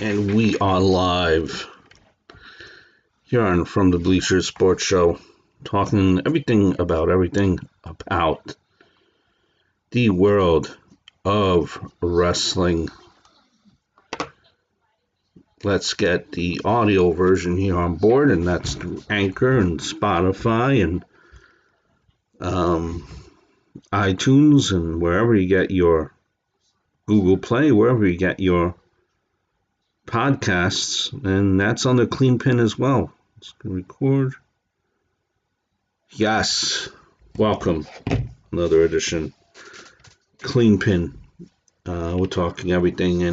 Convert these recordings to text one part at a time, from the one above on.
And we are live here on From the Bleachers Sports Show, talking everything about the world of wrestling. Let's get the audio version here on board, and that's through Anchor and Spotify and iTunes and wherever you get your Google Play, wherever you get your podcasts, and that's on the Cleanpin as well. Let's record. Yes, welcome. Another edition. Cleanpin. We're talking everything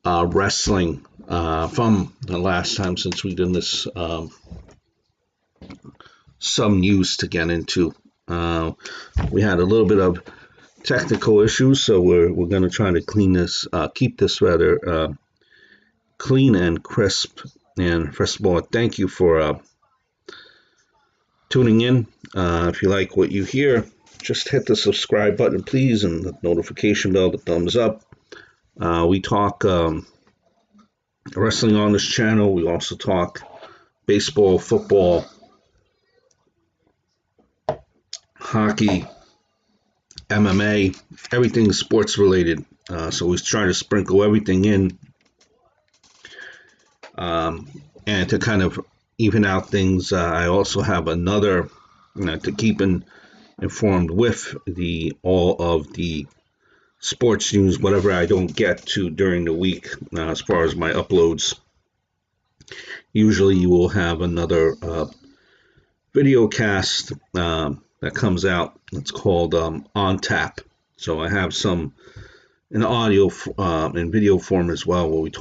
wrestling from the last time since we did this. Some news to get into. We had a little bit of technical issues, so we're going to try to keep this rather clean and crisp. And first of all, thank you for tuning in. If you like what you hear, just hit the subscribe button, please, and the notification bell, the thumbs up. We talk wrestling on this channel. We also talk baseball, football, hockey, MMA, everything sports related. So we try to sprinkle everything in, and to kind of even out things. I also have another to keep informed with all of the sports news, whatever I don't get to during the week. As far as my uploads, usually you will have another video cast that comes out. It's called On Tap. So I have some in audio and video form as well, where we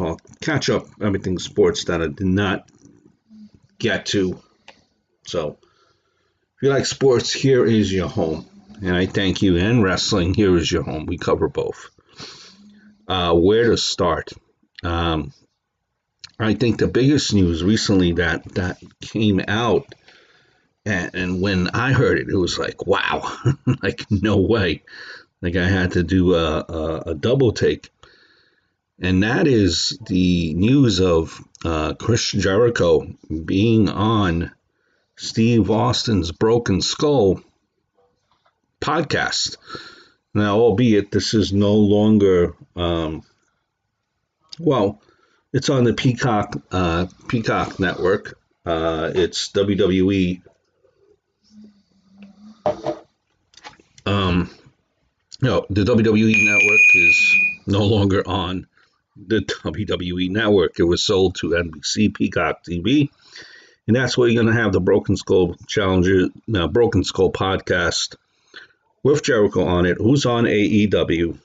catch up everything sports that I did not get to. So if you like sports, here is your home. And I thank you. And wrestling, here is your home. We cover both. Where to start? I think the biggest news recently that came out, and when I heard it, it was like, wow, like no way. Like I had to do a double take. And that is the news of Chris Jericho being on Steve Austin's Broken Skull podcast. Now, albeit this is no longer, it's on the Peacock network. It's WWE. The WWE network is no longer on the WWE network. It was sold to NBC Peacock TV, and that's where you're going to have the Broken Skull Broken Skull podcast with Jericho on it, who's on AEW,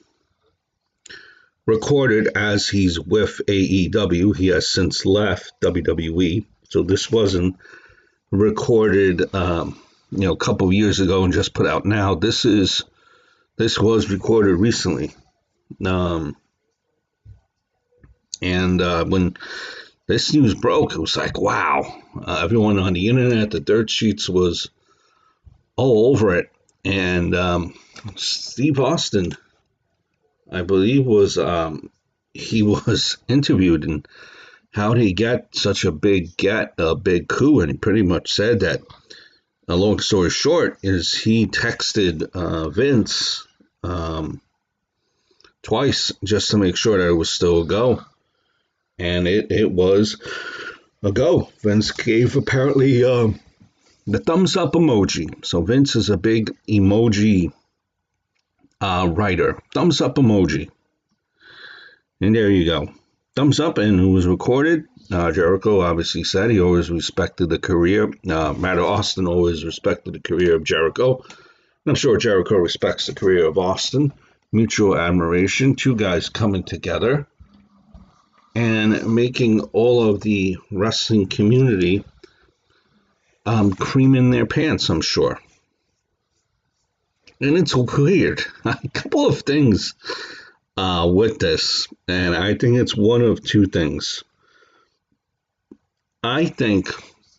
recorded as he's with AEW. He has since left WWE, so this wasn't recorded, a couple of years ago and just put out now. This was recorded recently. When this news broke, it was like, wow. Everyone on the internet, the dirt sheets was all over it. And Steve Austin, I believe, was interviewed, and how did he get such a big coup? And he pretty much said that, a long story short, is he texted Vince twice just to make sure that it was still a go. And it was a go. Vince gave apparently the thumbs up emoji. So Vince is a big emoji writer. Thumbs up emoji. And there you go. Thumbs up, and it was recorded. Jericho obviously said he always respected the career. Matt Austin always respected the career of Jericho. I'm sure Jericho respects the career of Austin. Mutual admiration. Two guys coming together and making all of the wrestling community cream in their pants, I'm sure. And it's weird. A couple of things with this, and I think it's one of two things. I think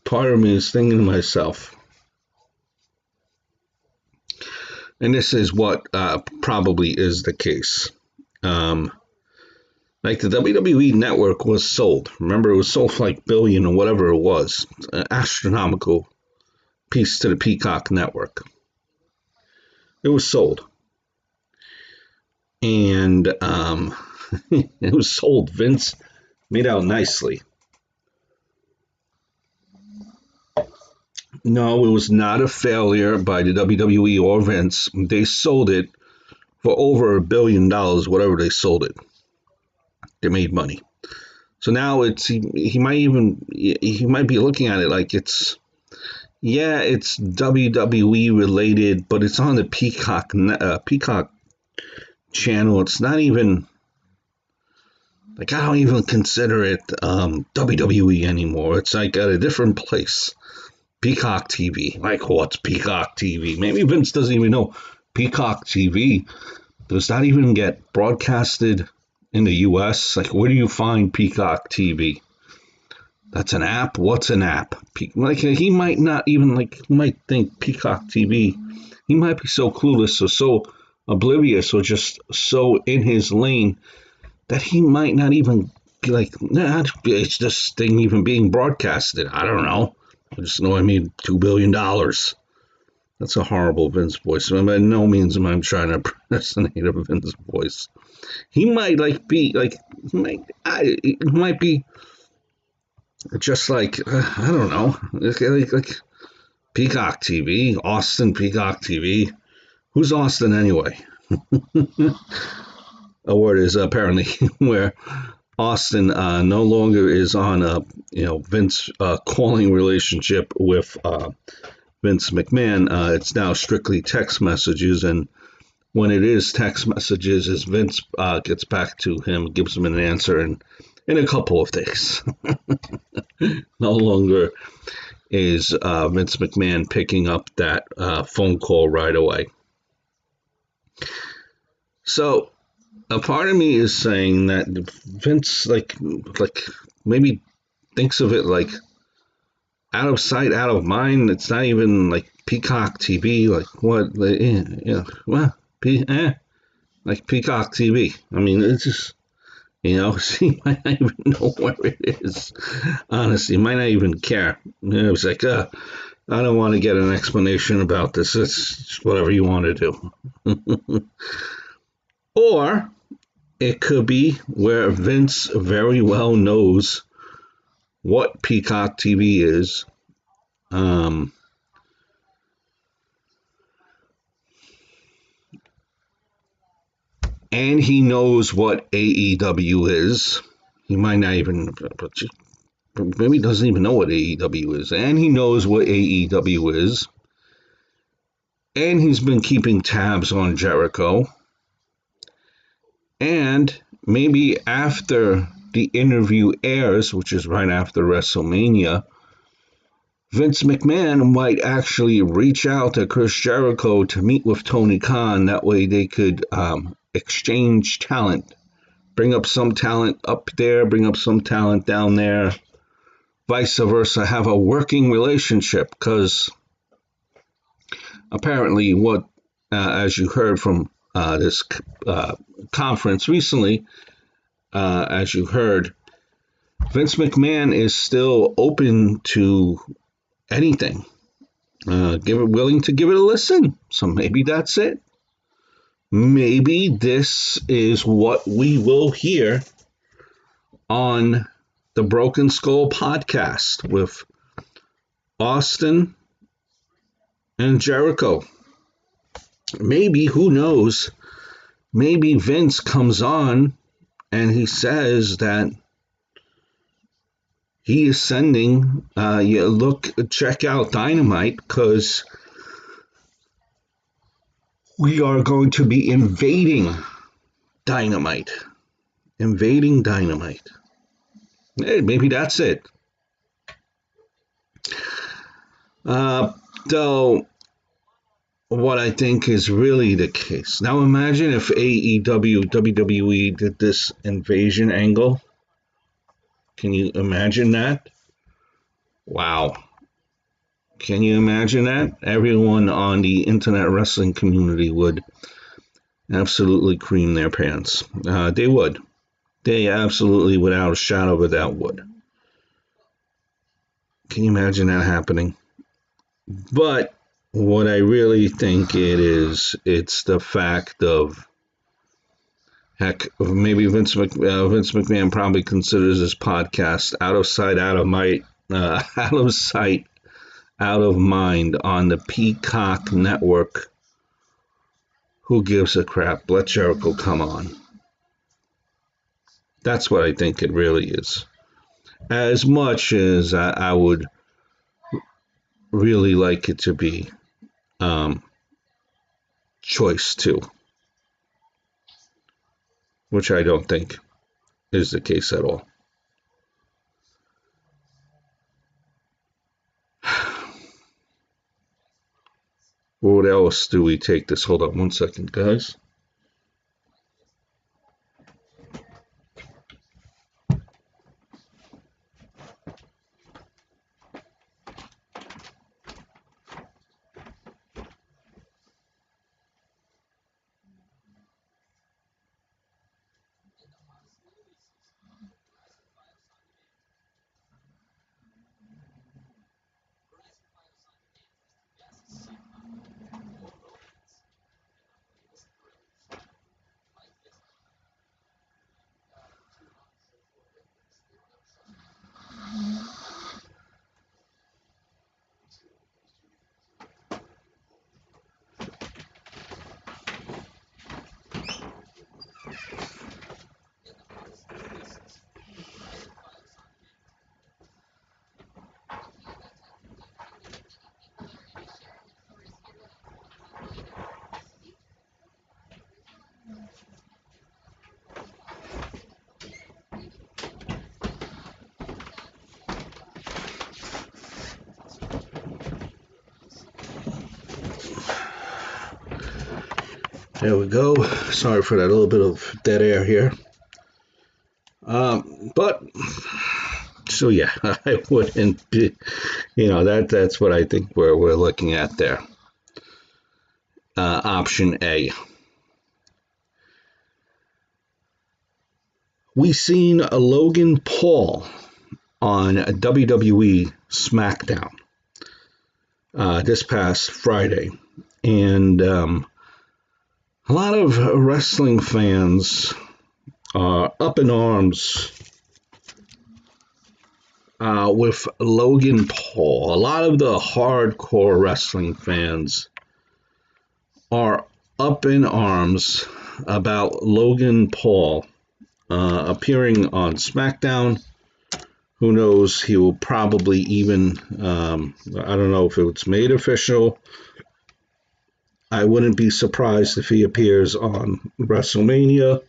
part of me is thinking to myself, and this is what probably is the case. Like the WWE network was sold. Remember, it was sold for like billion or whatever it was. An astronomical piece to the Peacock network. It was sold. And it was sold. Vince made out nicely. No, it was not a failure by the WWE or Vince. They sold it for over $1 billion, whatever they sold it. They made money. So now he might be looking at it like it's WWE related, but it's on the Peacock channel. It's not even like I don't even consider it WWE anymore. It's like at a different place. Peacock TV. Like what's Peacock TV? Maybe Vince doesn't even know Peacock TV does not even get broadcasted in the US. Like where do you find Peacock TV? That's an app. What's an app? Like he might not even he might think Peacock TV. He might be so clueless or so oblivious or just so in his lane that he might not even be like, nah, it's this thing even being broadcasted. I don't know. I just know I made $2 billion. That's a horrible Vince voice. By no means am I trying to impersonate a Vince voice. He might he might be just like I don't know, like Peacock TV, Austin Peacock TV. Who's Austin anyway? A word is apparently where Austin no longer is on a Vince calling relationship with Vince McMahon. It's now strictly text messages, and when it is text messages, as Vince gets back to him, gives him an answer in a couple of days. No longer is Vince McMahon picking up that phone call right away. So a part of me is saying that Vince like maybe thinks of it like out of sight, out of mind. It's not even like Peacock TV. Like what? Like Peacock TV. I mean, it's just he might not even know where it is. Honestly, he might not even care. It was like, I don't want to get an explanation about this. It's whatever you want to do. Or it could be where Vince very well knows what Peacock TV is. And he knows what AEW is. He might not even, maybe he doesn't even know what AEW is. And he knows what AEW is. And he's been keeping tabs on Jericho. And maybe after the interview airs, which is right after WrestleMania, Vince McMahon might actually reach out to Chris Jericho to meet with Tony Khan. That way they could exchange talent. Bring up some talent up there, bring up some talent down there. Vice versa, have a working relationship. Because apparently what, as you heard from this conference recently, as you heard, Vince McMahon is still open to anything. Willing to give it a listen. So maybe that's it. Maybe this is what we will hear on the Broken Skull podcast with Austin and Jericho. Maybe, who knows, maybe Vince comes on and he says that he is sending, check out Dynamite because we are going to be invading Dynamite. Hey, maybe that's it. Though, what I think is really the case. Now imagine if AEW, WWE did this invasion angle. Can you imagine that? Wow. Can you imagine that? Everyone on the internet wrestling community would absolutely cream their pants. They would. They absolutely, without a shadow of a doubt, would. Can you imagine that happening? But what I really think it is, it's the fact of, heck, maybe Vince McMahon probably considers this podcast out of sight, out of might, out of sight, out of mind on the Peacock Network. Who gives a crap? Let Jericho come on. That's what I think it really is. As much as I would really like it to be choice two, which I don't think is the case at all. What else do we take this? Hold on one second, guys. There we go. Sorry for that little bit of dead air here. But so yeah, I wouldn't be, that's what I think we're looking at there. Option A. We seen a Logan Paul on a WWE SmackDown this past Friday, and a lot of wrestling fans are up in arms with Logan Paul. A lot of the hardcore wrestling fans are up in arms about Logan Paul appearing on SmackDown. Who knows? He will probably even, I don't know if it's made official. I wouldn't be surprised if he appears on WrestleMania.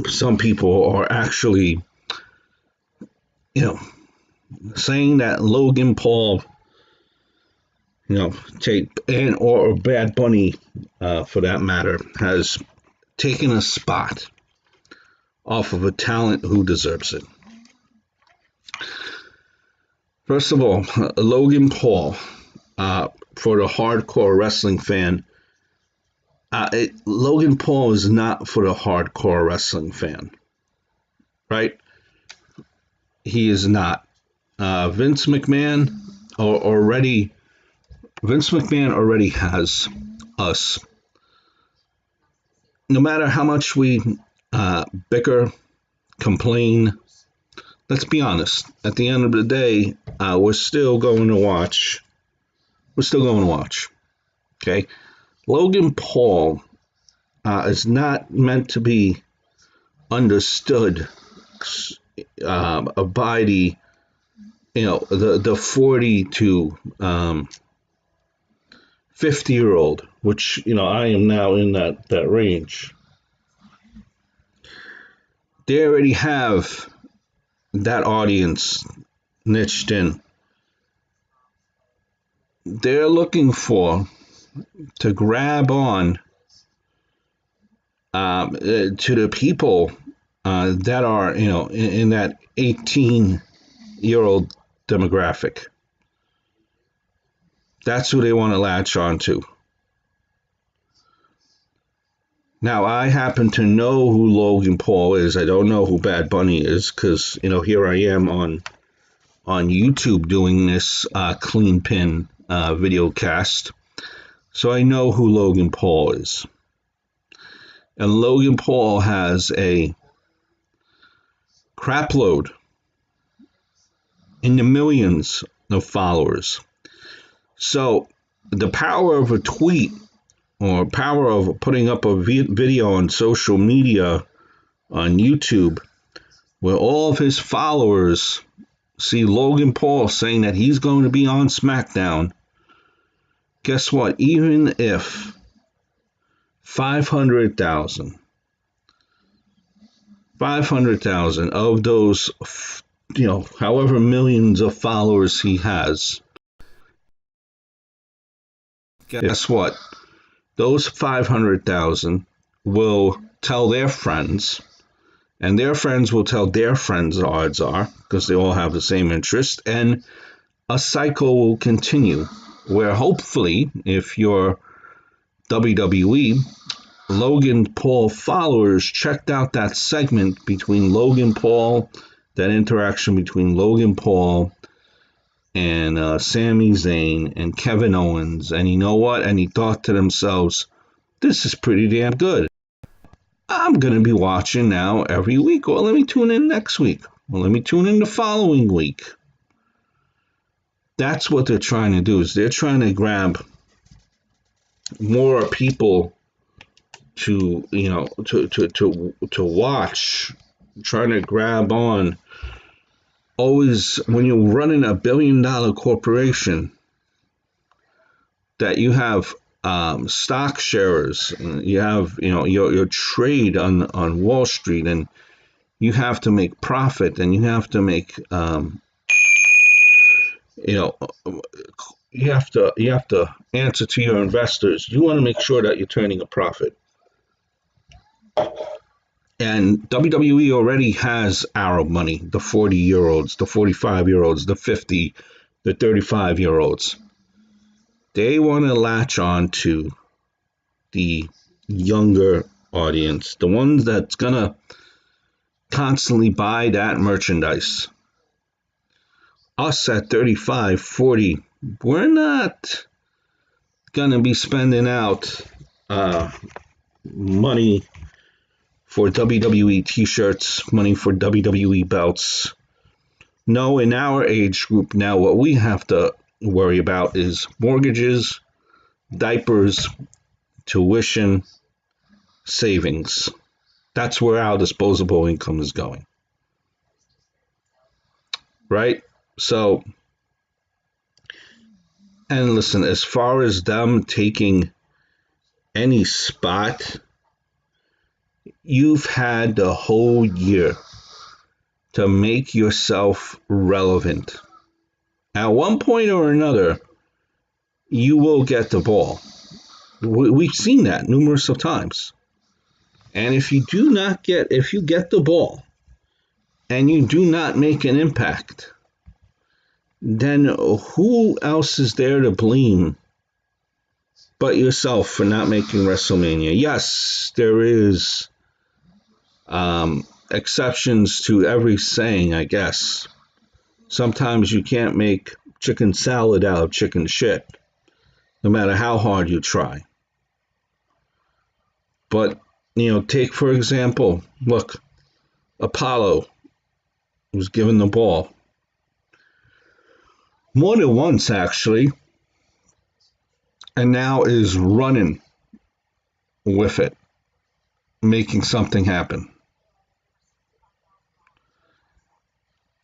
Some people are actually, saying that Logan Paul, or Bad Bunny, for that matter, has taken a spot off of a talent who deserves it. First of all, Logan Paul, for the hardcore wrestling fan, Logan Paul is not for the hardcore wrestling fan, right? He is not. Vince McMahon already has us. No matter how much we bicker, complain, let's be honest. At the end of the day, we're still going to watch. Okay, Logan Paul is not meant to be understood by the 40 to 50-year-old, which I am now in that range. They already have that audience niched in. They're looking to grab on to the people that are in that 18-year-old demographic. That's who they want to latch on to. Now, I happen to know who Logan Paul is. I don't know who Bad Bunny is because, here I am on YouTube doing this Cleanpin video cast. So I know who Logan Paul is. And Logan Paul has a crapload in the millions of followers. So the power of a tweet or power of putting up a video on social media on YouTube where all of his followers see Logan Paul saying that he's going to be on SmackDown, guess what? Even if 500,000 of those, however millions of followers he has, guess what? Those 500,000 will tell their friends, and their friends will tell their friends, odds are, because they all have the same interest, and a cycle will continue where hopefully, if you're WWE, Logan Paul followers checked out that segment between Logan Paul, that interaction between Logan Paul and Sami Zayn and Kevin Owens, and you know what? And he thought to themselves, this is pretty damn good. I'm going to be watching now every week. Well, let me tune in next week. Well, let me tune in the following week. That's what they're trying to do, is they're trying to grab more people to watch, trying to grab on. Always when you're running a $1 billion corporation, that you have stock shares, you have your trade on Wall Street, and you have to make profit, and you have to make you have to answer to your investors. You want to make sure that you're turning a profit. And WWE already has Arab money, the 40-year-olds, the 45-year-olds, the 50, the 35-year-olds. They want to latch on to the younger audience, the ones that's going to constantly buy that merchandise. Us at 35, 40, we're not going to be spending out money for WWE t-shirts, money for WWE belts. No, in our age group now, what we have to worry about is mortgages, diapers, tuition, savings. That's where our disposable income is going. Right? So, and listen, as far as them taking any spot, you've had the whole year to make yourself relevant. At one point or another, you will get the ball. We've seen that numerous of times. And if you get the ball and you do not make an impact, then who else is there to blame but yourself for not making WrestleMania? Yes, there is exceptions to every saying, I guess. Sometimes you can't make chicken salad out of chicken shit, no matter how hard you try. But, take for example, look, Apollo was given the ball. More than once, actually, and now is running with it, making something happen.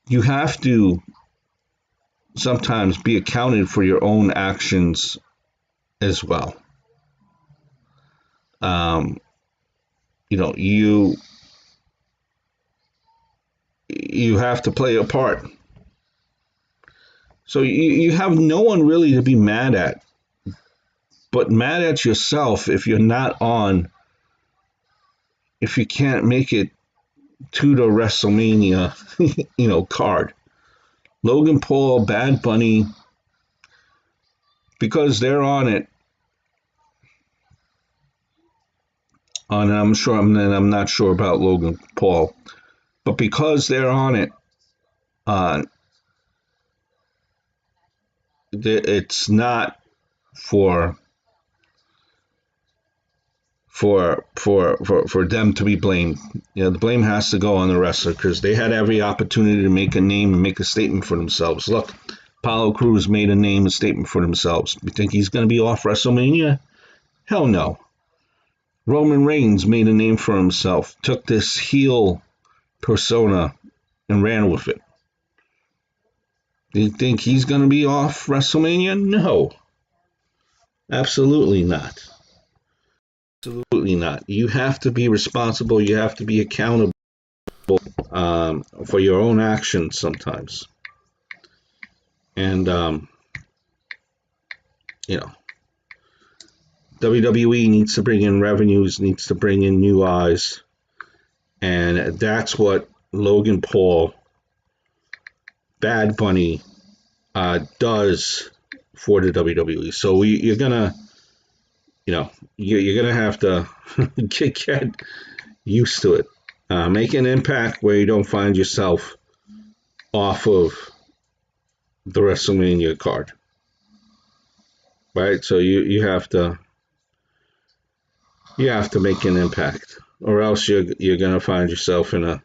You have to sometimes be accounted for your own actions as well. You have to play a part. So you have no one really to be mad at, but mad at yourself if you're not on, if you can't make it to the WrestleMania, card. Logan Paul, Bad Bunny, because they're on it. and I'm not sure about Logan Paul, but because they're on it, uh, it's not for for them to be blamed. The blame has to go on the wrestler because they had every opportunity to make a name and make a statement for themselves. Look, Apollo Crews made a name and statement for themselves. You think he's going to be off WrestleMania? Hell no. Roman Reigns made a name for himself, took this heel persona and ran with it. Do you think he's going to be off WrestleMania? No, absolutely not. Absolutely not. You have to be responsible. You have to be accountable for your own actions sometimes. And, you know, WWE needs to bring in revenues, needs to bring in new eyes. And that's what Logan Paul, Bad Bunny, does for the WWE. So you're gonna, you're gonna have to get used to it. Make an impact where you don't find yourself off of the WrestleMania card, right? So you have to make an impact, or else you're gonna find yourself in a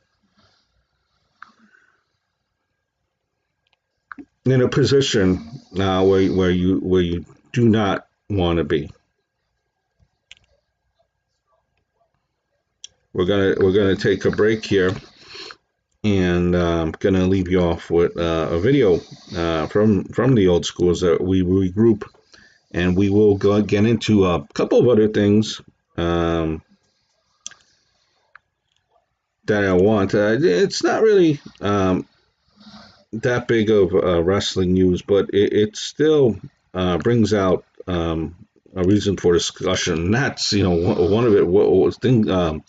position where you do not want to be. We're gonna take a break here, and I'm gonna leave you off with a video from the old schools that we regroup, and we will get into a couple of other things that I want. It's not really that big of wrestling news, but it still brings out a reason for discussion. And that's one of it.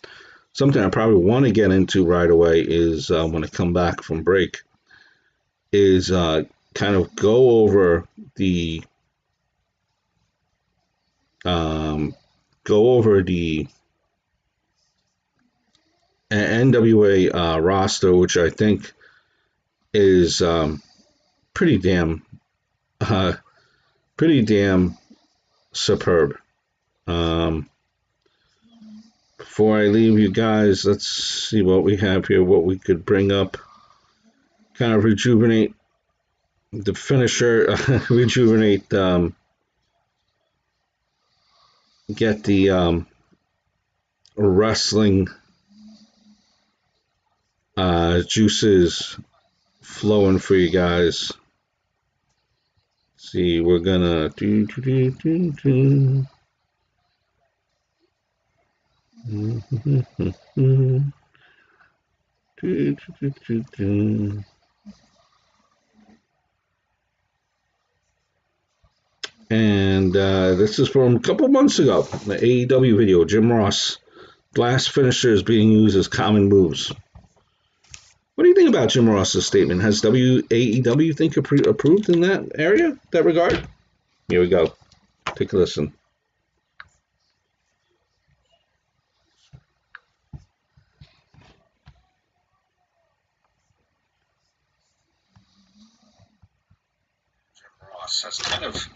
Something I probably want to get into right away is when I come back from break. Is kind of go over the NWA roster, which I think is pretty damn uh, pretty damn superb. Before I leave you guys, let's see what we have here, what we could bring up, kind of rejuvenate the finisher, rejuvenate, get the wrestling juices flowing for you guys. See, we're gonna do. And this is from a couple months ago, the AEW video. Jim Ross, glass finishers being used as common moves. What do you think about Jim Ross's statement? Has AEW think approved in that area, that regard? Here we go. Take a listen. Jim Ross has kind of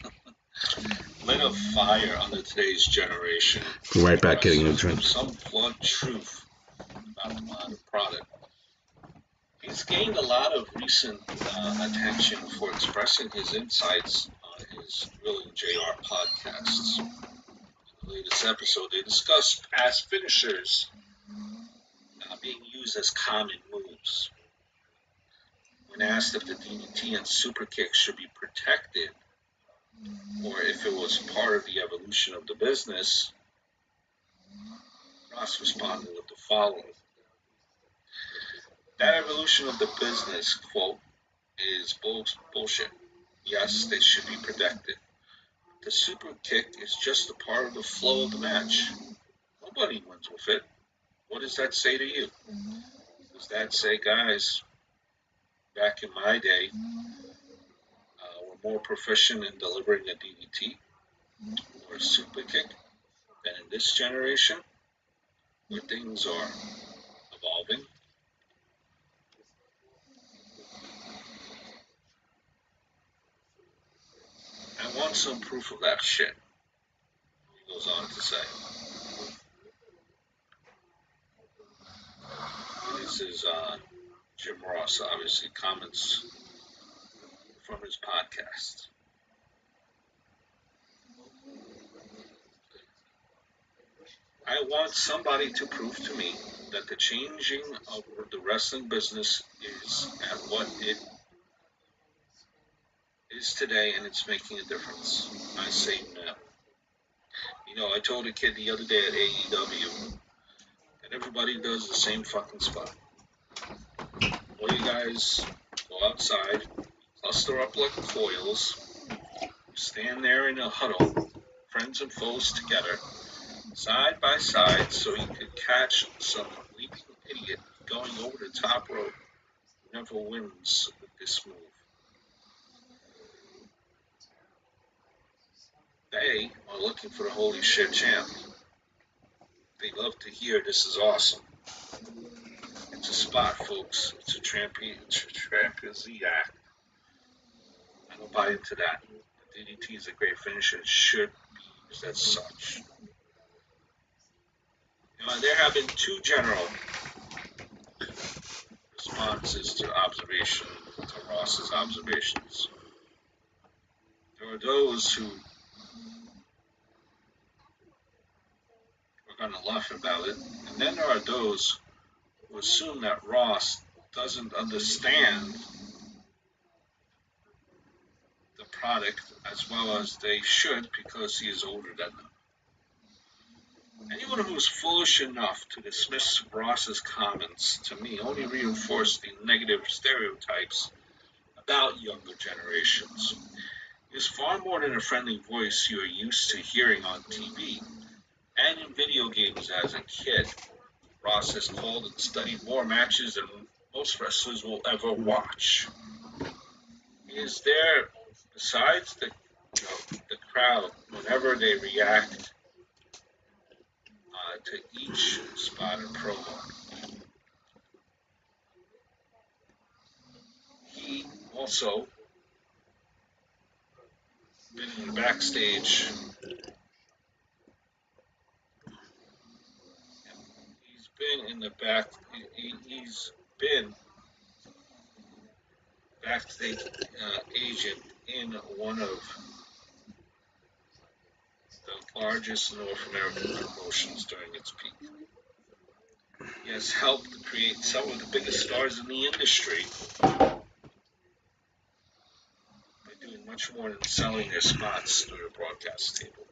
lit a fire under today's generation. Right back getting a drink. Some blunt truth about the modern product. He's gained a lot of recent attention for expressing his insights on his Really JR podcasts. In the latest episode, they discussed past finishers being used as common moves. When asked if the DDT and super kick should be protected, or if it was part of the evolution of the business, Ross responded with the following. That evolution of the business, quote, is bullshit. Yes, they should be protected. The super kick is just a part of the flow of the match. Nobody wins with it. What does that say to you? Does that say, guys, back in my day, were more proficient in delivering a DDT or a super kick than in this generation? where things are evolving. I want some proof of that shit, he goes on to say. This is Jim Ross, obviously, comments from his podcast. I want somebody to prove to me that the changing of the wrestling business is at what it is today and it's making a difference. I say no. You know, I told a kid the other day at AEW that everybody does the same fucking spot. All you guys go outside, cluster up like coils, stand there in a huddle, friends and foes together, side by side, so you could catch some leaping idiot going over the top rope who never wins with this move. They are looking for the holy shit champ. They love to hear this is awesome. It's a spot, folks. It's a trapeze act. I don't buy into that. The DDT is a great finish and it should be used as such. There have been two general responses to Ross's observations. There are those who are going to laugh about it, and then there are those who assume that Ross doesn't understand the product as well as they should because he is older than them. Anyone who is foolish enough to dismiss Ross's comments, to me, only reinforce the negative stereotypes about younger generations. He is far more than a friendly voice you are used to hearing on TV and in video games as a kid. Ross has called and studied more matches than most wrestlers will ever watch. He is there besides the crowd whenever they react to each spot or promo. He also been in the backstage. He's been in the back. He's been backstage agent in one of the largest North American promotions during its peak. He has helped create some of the biggest stars in the industry by doing much more than selling their spots through the broadcast table.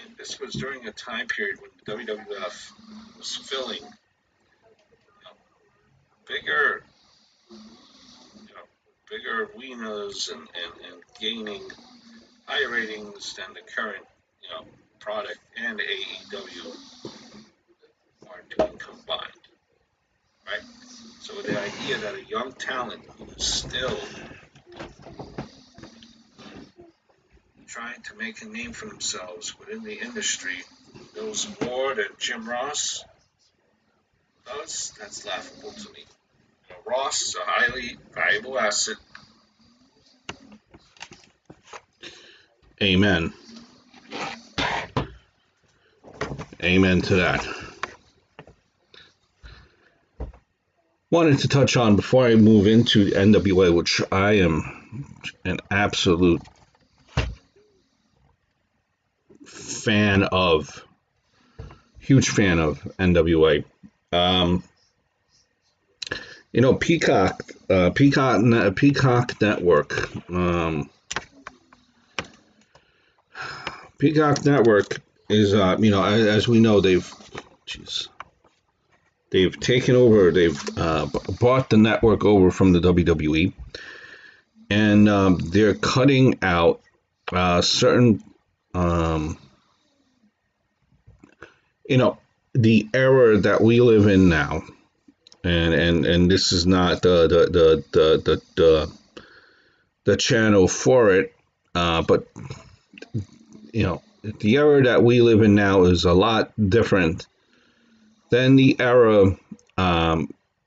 And this was during a time period when the WWF was filling bigger arenas and gaining higher ratings than the current product and AEW are doing combined, right? So the idea that a young talent who is still trying to make a name for themselves within the industry knows more than Jim Ross does, that's laughable to me. Ross is a highly valuable asset. Amen. Amen to that. Wanted to touch on before I move into the NWA, which I am an absolute fan of, huge fan of NWA. Peacock Network. Peacock Network is, as we know, they've taken over, they've bought the network over from the WWE, and they're cutting out certain, the era that we live in now, and this is not the channel for it, but the era that we live in now is a lot different than the era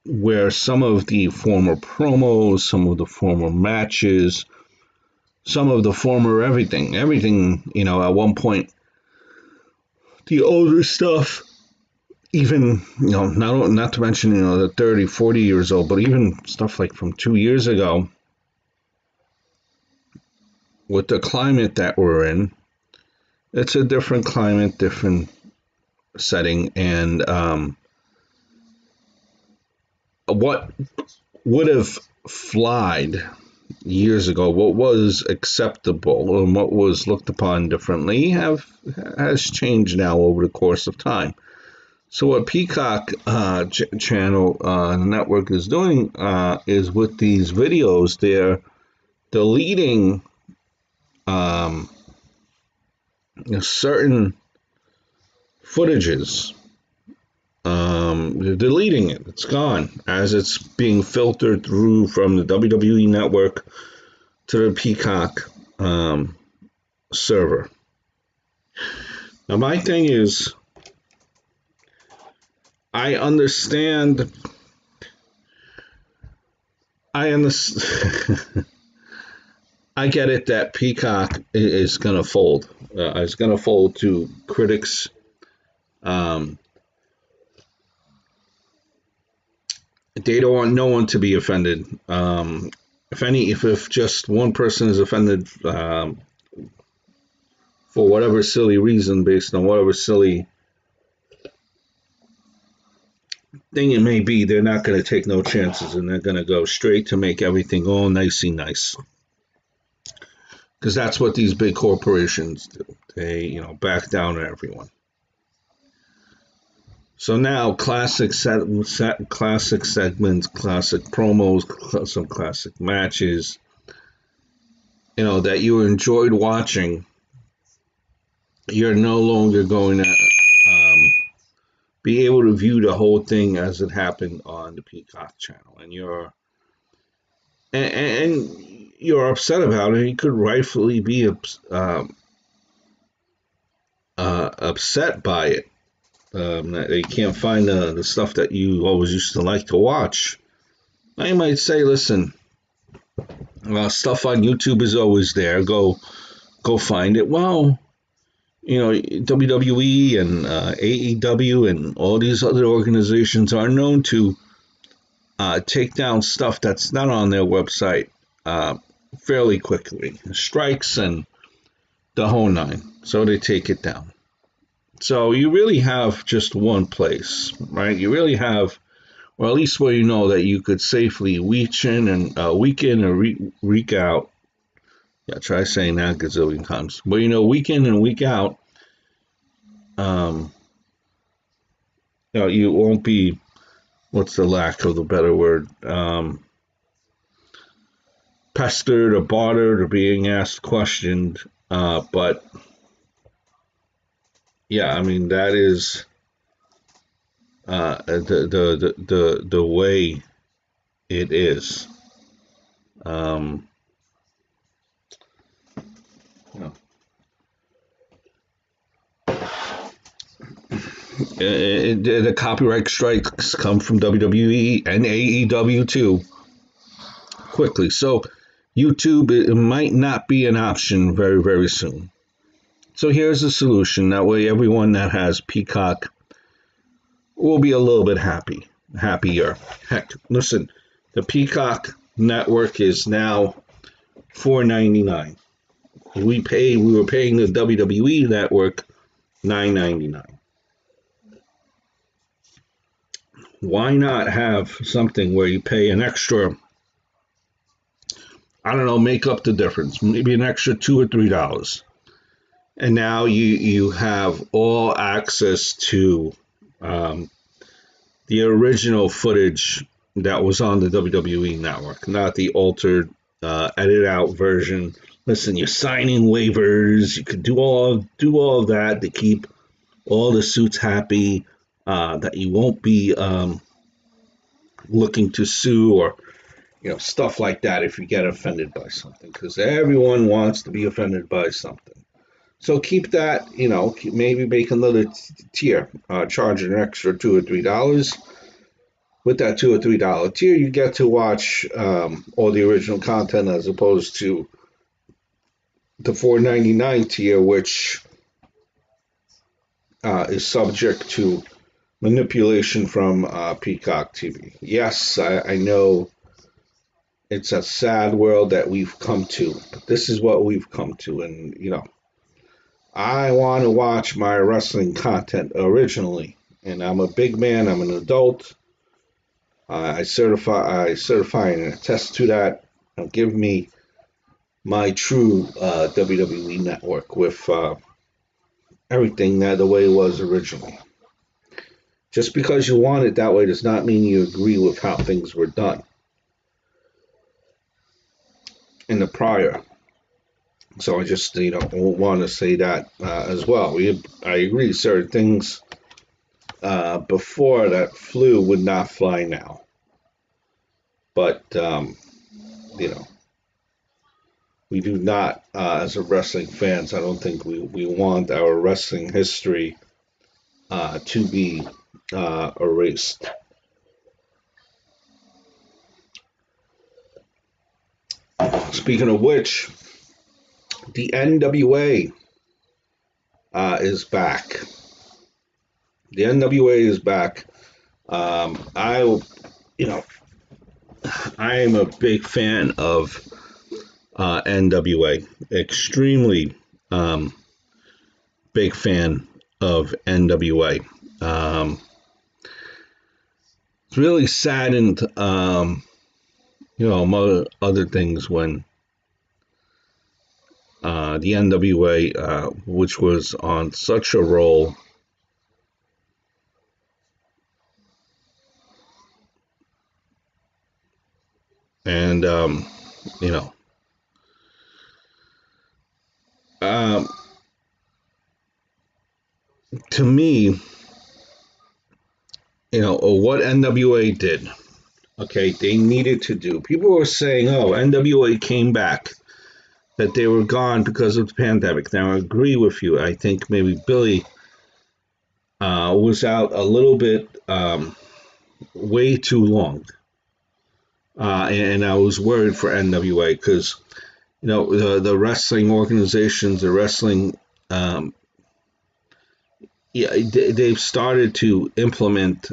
where some of the former promos, some of the former matches, some of the former everything, at one point, the older stuff, even, not to mention, the 30, 40 years old, but even stuff like from 2 years ago, with the climate that we're in, it's a different climate, different setting, and what would have flied years ago, what was acceptable and what was looked upon differently, has changed now over the course of time. So what Peacock channel network is doing is with these videos, they're deleting certain footages. They're deleting it. It's gone as it's being filtered through from the WWE network to the Peacock server. Now, my thing is, I understand. I get it that Peacock is going to fold. It's going to fold to critics. They don't want no one to be offended. If just one person is offended for whatever silly reason, based on whatever silly thing it may be, they're not going to take no chances, and they're going to go straight to make everything all nicey nice. Because that's what these big corporations do. They, back down to everyone. So now, classic segments, classic promos, some classic matches, that you enjoyed watching, you're no longer going to be able to view the whole thing as it happened on the Peacock channel, and you're upset about it. You could rightfully be upset by it. That you can't find the stuff that you always used to like to watch. I might say, listen, stuff on YouTube is always there. Go find it. Well, WWE and AEW and all these other organizations are known to take down stuff that's not on their website fairly quickly. Strikes and the whole nine. So they take it down. So you really have just one place, right? You really have, or at least where you know that you could safely week in or week out. Yeah, try saying that a gazillion times. But week in and week out, you won't be, what's the lack of the better word, pestered or bothered or being asked questioned. But yeah, that is the way it is. The copyright strikes come from WWE and AEW too, quickly. So YouTube, it might not be an option very, very soon. So here's the solution. That way everyone that has Peacock will be a little bit happier. Heck, listen, the Peacock network is now $4.99. We were paying the WWE network $9.99. Why not have something where you pay an extra, I don't know, make up the difference, maybe an extra $2 or $3. And now you have all access to the original footage that was on the WWE network, not the altered, edited out version. Listen, you're signing waivers. You could do all of that to keep all the suits happy. That you won't be looking to sue or stuff like that if you get offended by something, because everyone wants to be offended by something. So keep that, maybe make another tier, charge an extra $2 or $3. With that $2 or $3 tier, you get to watch all the original content as opposed to the $4.99 tier, which is subject to manipulation from Peacock TV. Yes, I know it's a sad world that we've come to, but this is what we've come to. And, I want to watch my wrestling content originally. And I'm a big man, I'm an adult. I certify and attest to that. Give me my true WWE network with everything that the way it was originally. Just because you want it that way does not mean you agree with how things were done in the prior. So I just want to say that as well. I agree, certain things before that flew would not fly now. But we do not, as a wrestling fans, I don't think we want our wrestling history to be erased. Speaking of which, the NWA is back. The NWA is back. I am a big fan of NWA. Extremely big fan of NWA. It's really saddened, among other things, when the NWA, which was on such a roll, and to me, what NWA did, okay, they needed to do. People were saying, oh, NWA came back, that they were gone because of the pandemic. Now, I agree with you. I think maybe Billy was out a little bit way too long. And I was worried for NWA because, the wrestling organizations, the wrestling, they've started to implement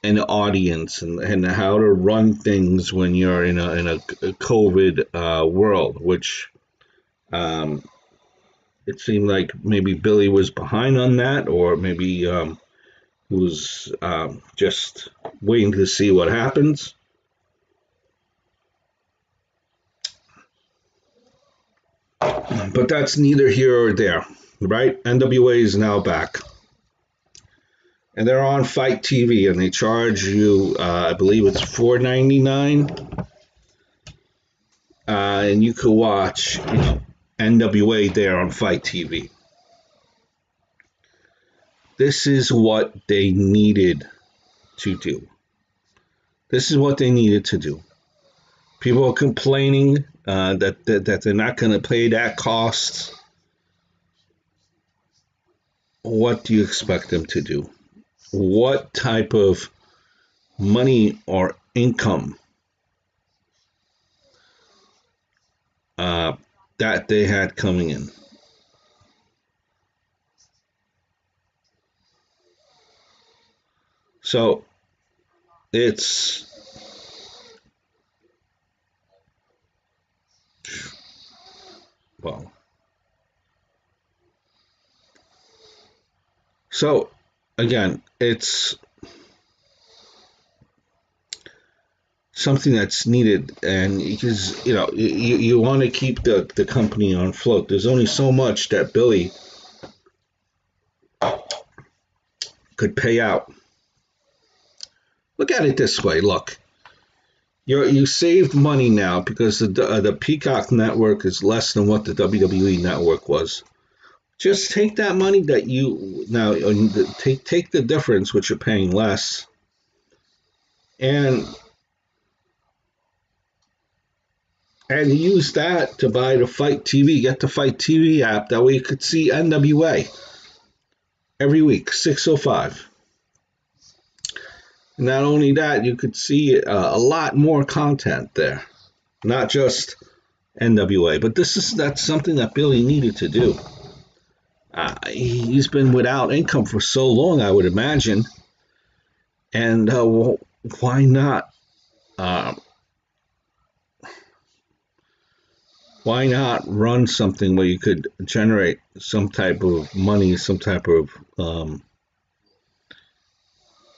an audience and how to run things when you're in a COVID world, which it seemed like maybe Billy was behind on that, or maybe he was just waiting to see what happens. But that's neither here or there, right? NWA is now back. And they're on Fight TV, and they charge you, I believe it's $4.99, and you could watch, NWA there on Fight TV. This is what they needed to do. This is what they needed to do. People are complaining that they're not going to pay that cost. What do you expect them to do? What type of money or income that they had coming in? So it's well. So again, it's something that's needed, and because you want to keep the company on float. There's only so much that Billy could pay out. Look at it this way. Look, you saved money now because the Peacock network is less than what the WWE network was. Just take that money that you now take the difference, which you're paying less, and and he used that to buy the Fight TV, get the Fight TV app. That way you could see NWA every week, 6:05. Not only that, you could see a lot more content there, not just NWA. But that's something that Billy needed to do. He's been without income for so long, I would imagine, and why not? Uh, why not run something where you could generate some type of money, some type of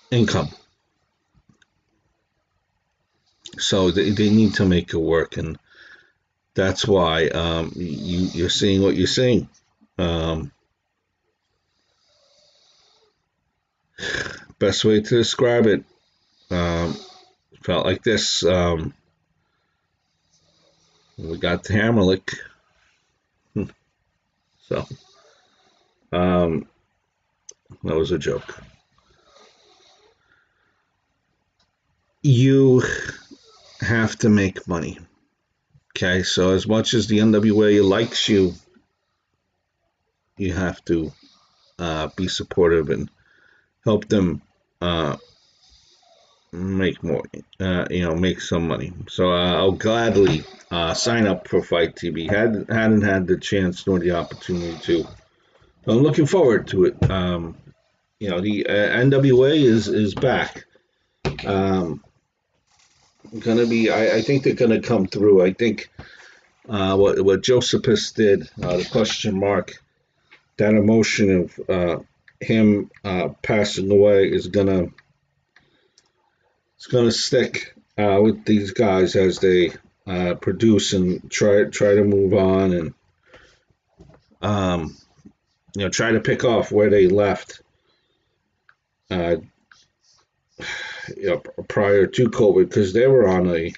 income? So they need to make it work, and that's why you're seeing what you're seeing. Best way to describe it felt like this. We got the Hammerlick, so that was a joke. You have to make money. Okay, so as much as the NWA likes you, you have to be supportive and help them make more, make some money. So I'll gladly sign up for Fight TV. Hadn't had the chance nor the opportunity to. I'm looking forward to it. The NWA is back. Gonna be. I think they're gonna come through. I think what Josephus did, the question mark, that emotion of him passing away is gonna stick with these guys as they produce and try to move on and try to pick off where they left prior to COVID, because they were on a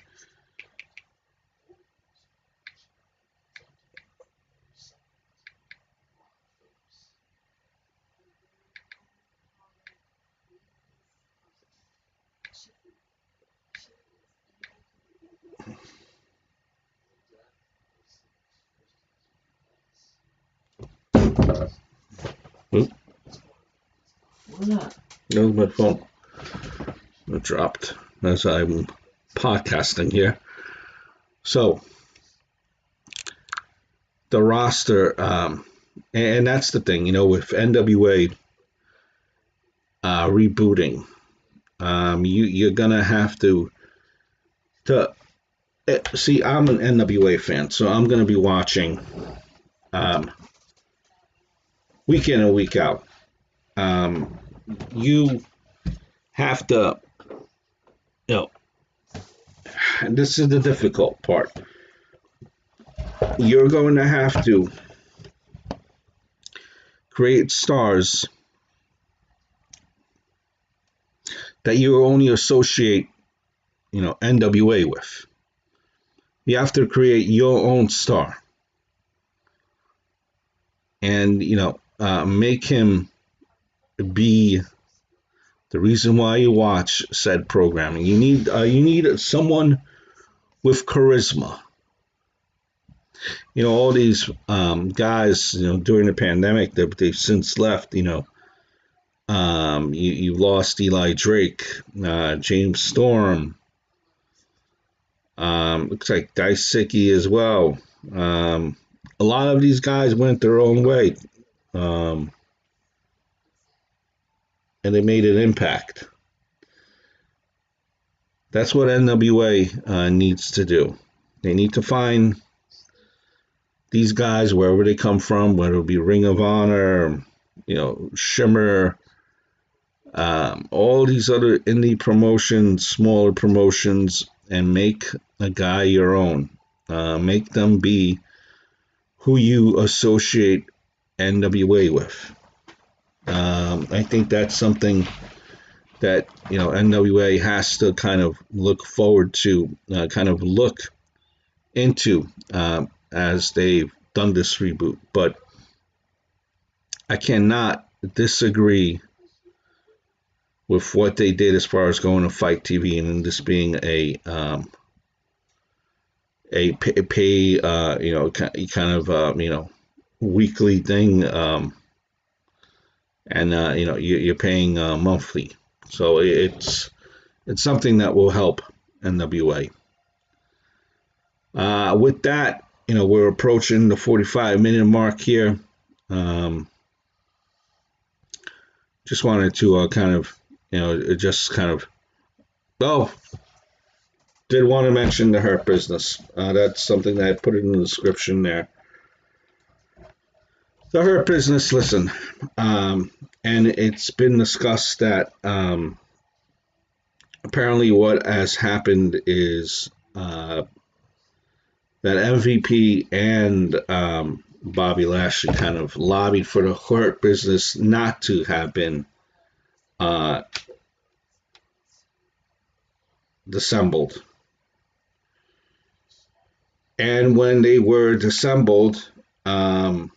that was my phone. It dropped as I'm podcasting here. So the roster, and that's the thing, with NWA rebooting, you're gonna have to see. I'm an NWA fan, so I'm gonna be watching week in and week out. You have to, and this is the difficult part. You're going to have to create stars that you only associate, NWA with. You have to create your own star, and make him be the reason why you watch said programming. You need someone with charisma. All these guys, during the pandemic, they've since left. You lost Eli Drake, James Storm. Looks like Daisuke as well. A lot of these guys went their own way, and they made an impact. That's what NWA needs to do. They need to find these guys wherever they come from, whether it be Ring of Honor, Shimmer, all these other indie promotions, smaller promotions, and make a guy your own. Make them be who you associate NWA with. I think that's something that NWA has to kind of look forward to, kind of look into as they've done this reboot. But I cannot disagree with what they did as far as going to Fight TV and this being a pay kind of weekly thing, and you're paying monthly. So it's something that will help NWA. With that, we're approaching the 45-minute mark here. Just wanted to kind of, just kind of, oh, did want to mention the Hurt Business. That's something that I put in the description there. The Hurt Business, listen, and it's been discussed that apparently what has happened is that MVP and Bobby Lashley kind of lobbied for the Hurt Business not to have been dissembled. And when they were dissembled, the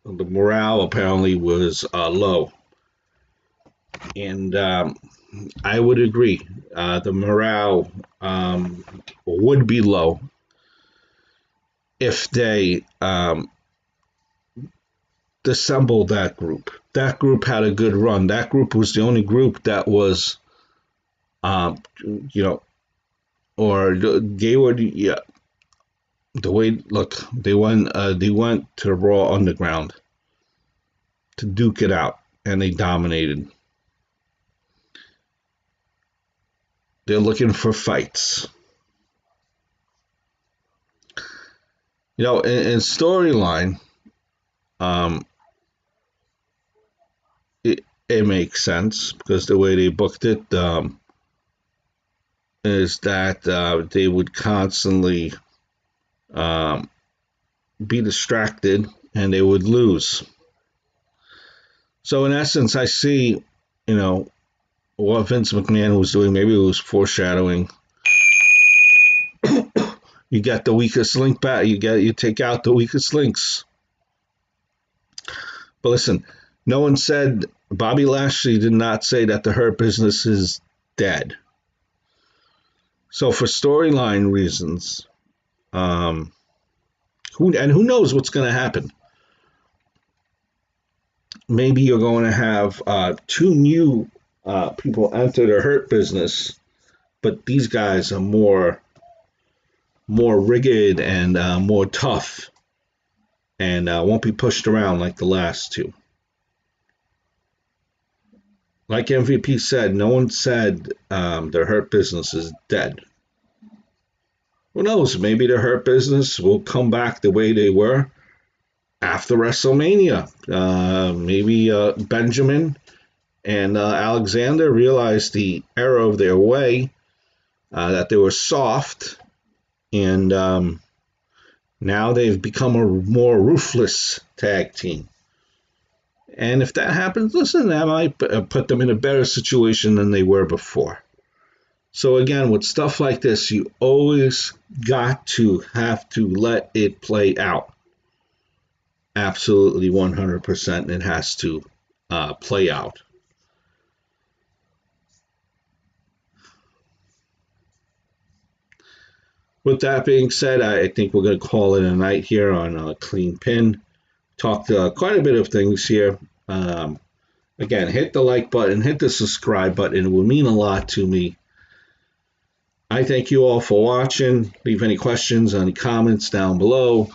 morale apparently was low. And I would agree. The morale would be low if they dissembled that group. That group had a good run. That group was the only group that was, or they were, yeah, the way, look, they went to the Raw Underground to duke it out, and they dominated. They're looking for fights. In storyline, it makes sense because the way they booked it is that they would constantly be distracted and they would lose. So in essence, I see, what Vince McMahon was doing. Maybe it was foreshadowing. You got the weakest link back. You take out the weakest links. But listen, no one said, Bobby Lashley did not say that the Hurt Business is dead. So for storyline reasons, who knows what's going to happen? Maybe you're going to have two new people enter the Hurt Business, but these guys are more rigid and more tough, and won't be pushed around like the last two. Like MVP said, no one said the Hurt Business is dead. Who knows? Maybe the Hurt Business will come back the way they were after WrestleMania. Maybe Benjamin and Alexander realized the error of their way, that they were soft, and now they've become a more ruthless tag team. And if that happens, listen, that might put them in a better situation than they were before. So again, with stuff like this, you always have to let it play out. Absolutely 100%. It has to play out. With that being said, I think we're going to call it a night here on Cleanpin. Talked quite a bit of things here. Again, hit the like button, hit the subscribe button. It will mean a lot to me. I thank you all for watching. Leave any questions, any comments down below.